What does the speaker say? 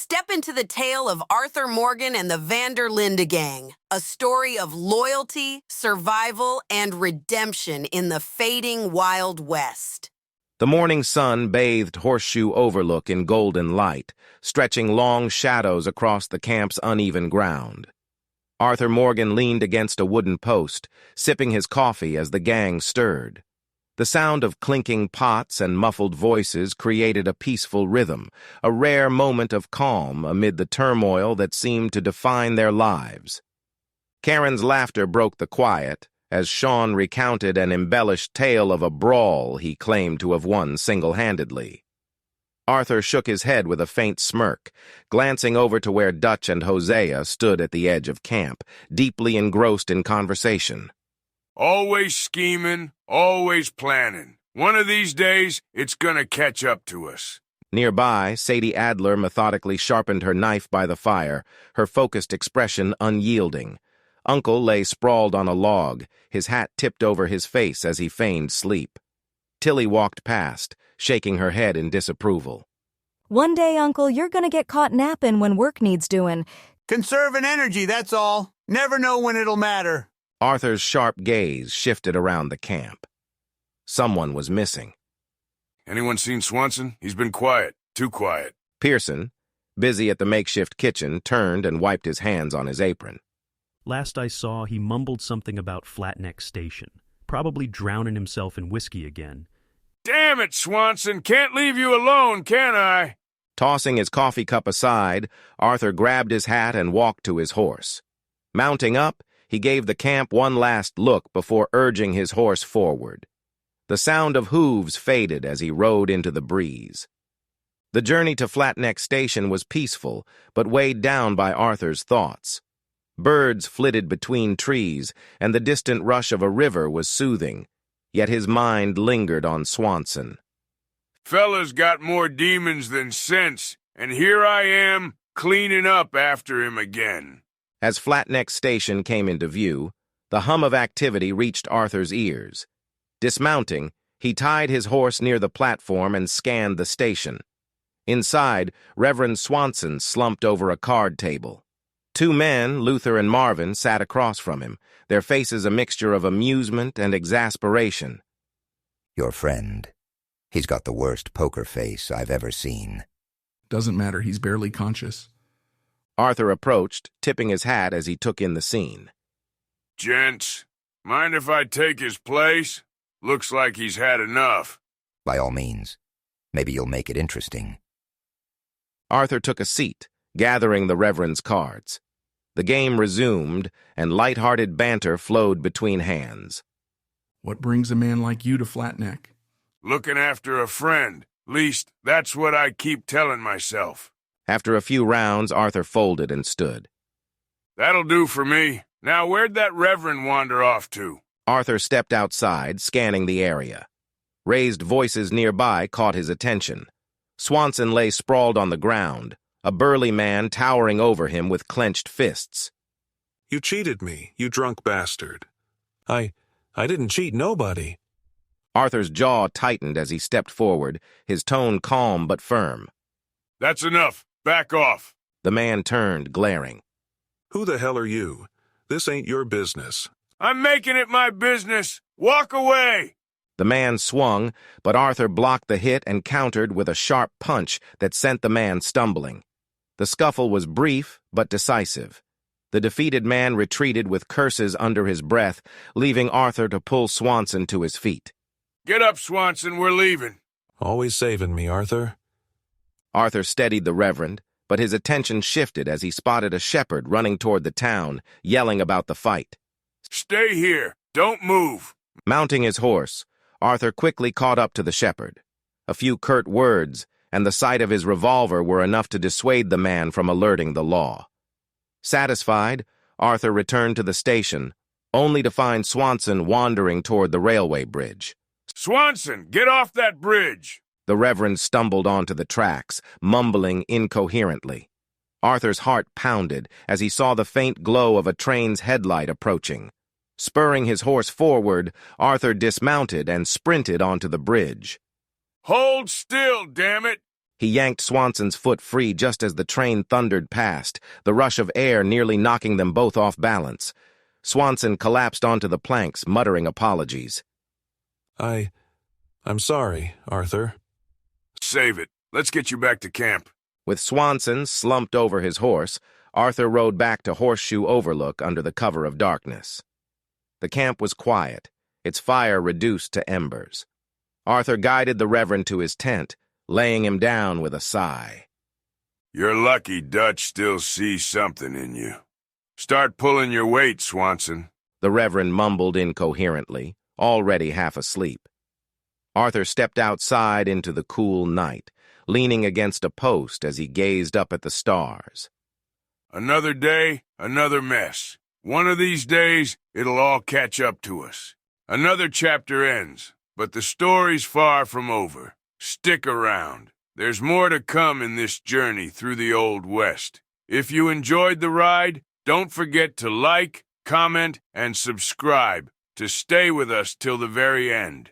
Step into the tale of Arthur Morgan and the Linde gang, a story of loyalty, survival, and redemption in the fading Wild West. The morning sun bathed Horseshoe Overlook in golden light, stretching long shadows across the camp's uneven ground. Arthur Morgan leaned against a wooden post, sipping his coffee as the gang stirred. The sound of clinking pots and muffled voices created a peaceful rhythm, a rare moment of calm amid the turmoil that seemed to define their lives. Karen's laughter broke the quiet as Sean recounted an embellished tale of a brawl he claimed to have won single-handedly. Arthur shook his head with a faint smirk, glancing over to where Dutch and Hosea stood at the edge of camp, deeply engrossed in conversation. Always scheming, always planning. One of these days, it's gonna catch up to us. Nearby, Sadie Adler methodically sharpened her knife by the fire, her focused expression unyielding. Uncle lay sprawled on a log, his hat tipped over his face as he feigned sleep. Tilly walked past, shaking her head in disapproval. One day, Uncle, you're gonna get caught napping when work needs doing. Conserving energy, that's all. Never know when it'll matter. Arthur's sharp gaze shifted around the camp. Someone was missing. Anyone seen Swanson? He's been quiet. Too quiet. Pearson, busy at the makeshift kitchen, turned and wiped his hands on his apron. Last I saw, he mumbled something about Flatneck Station, probably drowning himself in whiskey again. Damn it, Swanson! Can't leave you alone, can I? Tossing his coffee cup aside, Arthur grabbed his hat and walked to his horse. Mounting up, he gave the camp one last look before urging his horse forward. The sound of hooves faded as he rode into the breeze. The journey to Flatneck Station was peaceful, but weighed down by Arthur's thoughts. Birds flitted between trees, and the distant rush of a river was soothing, yet his mind lingered on Swanson. Fella's got more demons than sense, and here I am, cleaning up after him again. As Flatneck Station came into view, the hum of activity reached Arthur's ears. Dismounting, he tied his horse near the platform and scanned the station. Inside, Reverend Swanson slumped over a card table. Two men, Luther and Marvin, sat across from him, their faces a mixture of amusement and exasperation. Your friend. He's got the worst poker face I've ever seen. Doesn't matter, he's barely conscious. Arthur approached, tipping his hat as he took in the scene. Gents, mind if I take his place? Looks like he's had enough. By all means. Maybe you'll make it interesting. Arthur took a seat, gathering the Reverend's cards. The game resumed, and light-hearted banter flowed between hands. What brings a man like you to Flatneck? Looking after a friend. Least, that's what I keep telling myself. After a few rounds, Arthur folded and stood. That'll do for me. Now, where'd that Reverend wander off to? Arthur stepped outside, scanning the area. Raised voices nearby caught his attention. Swanson lay sprawled on the ground, a burly man towering over him with clenched fists. You cheated me, you drunk bastard. I didn't cheat nobody. Arthur's jaw tightened as he stepped forward, his tone calm but firm. That's enough. Back off. The man turned, glaring. Who the hell are you? This ain't your business. I'm making it my business. Walk away. The man swung, but Arthur blocked the hit and countered with a sharp punch that sent the man stumbling. The scuffle was brief but decisive. The defeated man retreated with curses under his breath, leaving Arthur to pull Swanson to his feet. Get up, Swanson, we're leaving. Always saving me, Arthur. Arthur steadied the Reverend, but his attention shifted as he spotted a shepherd running toward the town, yelling about the fight. Stay here. Don't move. Mounting his horse, Arthur quickly caught up to the shepherd. A few curt words, and the sight of his revolver were enough to dissuade the man from alerting the law. Satisfied, Arthur returned to the station, only to find Swanson wandering toward the railway bridge. Swanson, get off that bridge! The Reverend stumbled onto the tracks, mumbling incoherently. Arthur's heart pounded as he saw the faint glow of a train's headlight approaching. Spurring his horse forward, Arthur dismounted and sprinted onto the bridge. Hold still, damn it! He yanked Swanson's foot free just as the train thundered past, the rush of air nearly knocking them both off balance. Swanson collapsed onto the planks, muttering apologies. I'm sorry, Arthur. Save it. Let's get you back to camp. With Swanson slumped over his horse, Arthur rode back to Horseshoe Overlook under the cover of darkness. The camp was quiet, its fire reduced to embers. Arthur guided the Reverend to his tent, laying him down with a sigh. You're lucky Dutch still sees something in you. Start pulling your weight, Swanson. The Reverend mumbled incoherently, already half asleep. Arthur stepped outside into the cool night, leaning against a post as he gazed up at the stars. Another day, another mess. One of these days, it'll all catch up to us. Another chapter ends, but the story's far from over. Stick around. There's more to come in this journey through the Old West. If you enjoyed the ride, don't forget to like, comment, and subscribe to stay with us till the very end.